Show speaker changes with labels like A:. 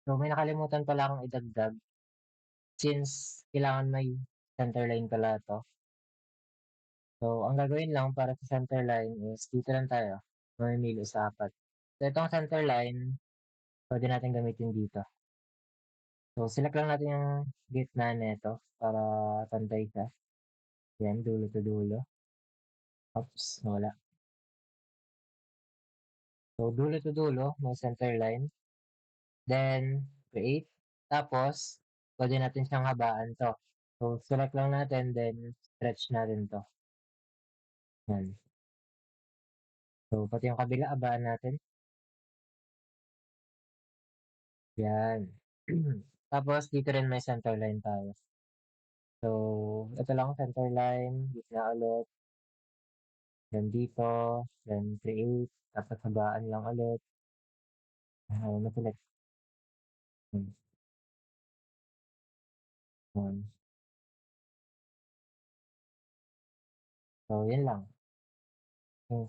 A: So, may nakalimutan pala akong idagdag, since kailangan may centerline pala 'to. So, ang gagawin lang para sa centerline is dito lang tayo, mamimili sa apat. So, itong centerline, puwede natin gamitin dito. So, select lang natin yung gitna nito para pantay siya. Yan, dulo to dulo. Oops, nawala. So, dulo to dulo, may centerline. Then, create. Tapos, puwede natin siyang habaan 'to. So, select lang natin then stretch natin 'to, yan. So, pati yung kabila habaan natin, yan. Tapos dito rin may centerline tayo. So, ito lang centerline, gitna ulit, then dito, then create, tapos habaan lang ulit, na-select, hmm, yun. So, yun lang. Hmm.